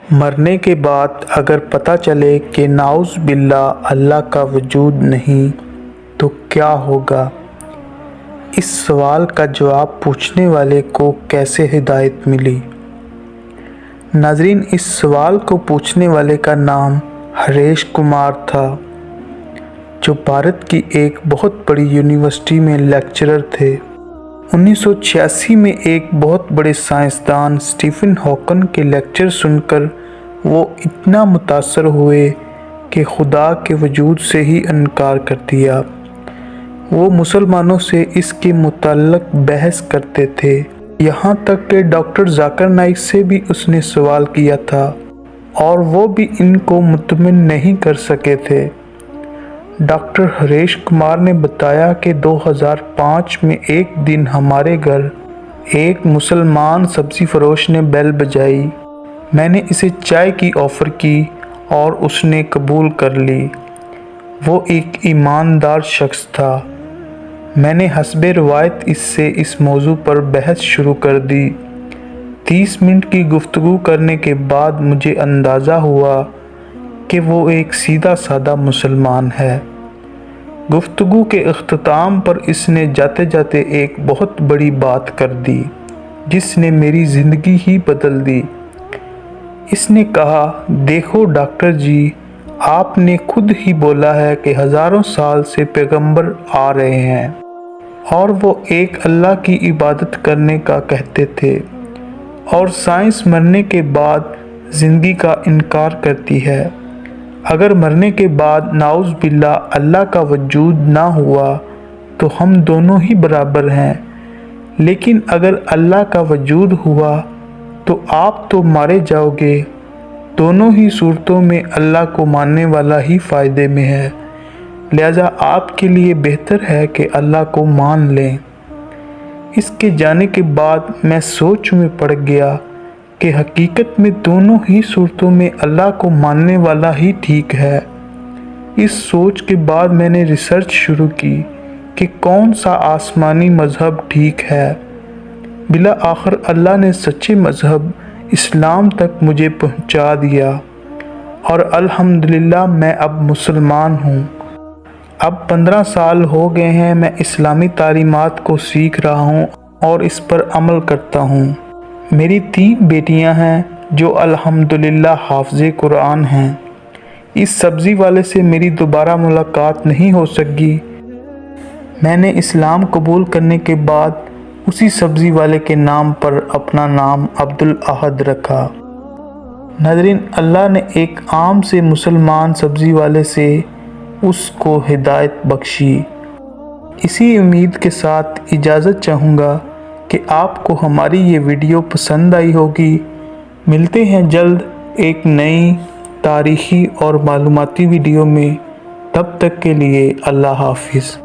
مرنے کے بعد اگر پتہ چلے کہ نعوذ باللہ اللہ کا وجود نہیں تو کیا ہوگا؟ اس سوال کا جواب پوچھنے والے کو کیسے ہدایت ملی؟ ناظرین، اس سوال کو پوچھنے والے کا نام ہریش کمار تھا، جو بھارت کی ایک بہت بڑی یونیورسٹی میں لیکچرر تھے۔ 1986 میں ایک بہت بڑے سائنسدان اسٹیفن ہاکنگ کے لیکچر سن کر وہ اتنا متاثر ہوئے کہ خدا کے وجود سے ہی انکار کر دیا۔ وہ مسلمانوں سے اس کے متعلق بحث کرتے تھے، یہاں تک کہ ڈاکٹر ذاکر نائک سے بھی اس نے سوال کیا تھا اور وہ بھی ان کو مطمئن نہیں کر سکے تھے۔ ڈاکٹر ہریش کمار نے بتایا کہ 2005 میں ایک دن ہمارے گھر ایک مسلمان سبزی فروش نے بیل بجائی۔ میں نے اسے چائے کی آفر کی اور اس نے قبول کر لی۔ وہ ایک ایماندار شخص تھا۔ میں نے حسب روایت اس سے اس موضوع پر بحث شروع کر دی۔ 30 منٹ کی گفتگو کرنے کے بعد مجھے اندازہ ہوا کہ وہ ایک سیدھا سادہ مسلمان ہے۔ گفتگو کے اختتام پر اس نے جاتے جاتے ایک بہت بڑی بات کر دی جس نے میری زندگی ہی بدل دی۔ اس نے کہا، دیکھو ڈاکٹر جی، آپ نے خود ہی بولا ہے کہ ہزاروں سال سے پیغمبر آ رہے ہیں اور وہ ایک اللہ کی عبادت کرنے کا کہتے تھے، اور سائنس مرنے کے بعد زندگی کا انکار کرتی ہے۔ اگر مرنے کے بعد نعوذ باللہ اللہ کا وجود نہ ہوا تو ہم دونوں ہی برابر ہیں، لیکن اگر اللہ کا وجود ہوا تو آپ تو مارے جاؤ گے۔ دونوں ہی صورتوں میں اللہ کو ماننے والا ہی فائدے میں ہے، لہذا آپ کے لیے بہتر ہے کہ اللہ کو مان لیں۔ اس کے جانے کے بعد میں سوچ میں پڑ گیا کہ حقیقت میں دونوں ہی صورتوں میں اللہ کو ماننے والا ہی ٹھیک ہے۔ اس سوچ کے بعد میں نے ریسرچ شروع کی کہ کون سا آسمانی مذہب ٹھیک ہے۔ بالآخر اللہ نے سچے مذہب اسلام تک مجھے پہنچا دیا اور الحمدللہ میں اب مسلمان ہوں۔ اب 15 سال ہو گئے ہیں میں اسلامی تعلیمات کو سیکھ رہا ہوں اور اس پر عمل کرتا ہوں۔ میری 3 بیٹیاں ہیں جو الحمدللہ حافظ قرآن ہیں۔ اس سبزی والے سے میری دوبارہ ملاقات نہیں ہو سکی۔ میں نے اسلام قبول کرنے کے بعد اسی سبزی والے کے نام پر اپنا نام عبدالاحد رکھا۔ ناظرین، اللہ نے ایک عام سے مسلمان سبزی والے سے اس کو ہدایت بخشی۔ اسی امید کے ساتھ اجازت چاہوں گا کہ آپ کو ہماری یہ ویڈیو پسند آئی ہوگی۔ ملتے ہیں جلد ایک نئی تاریخی اور معلوماتی ویڈیو میں، تب تک کے لیے اللہ حافظ۔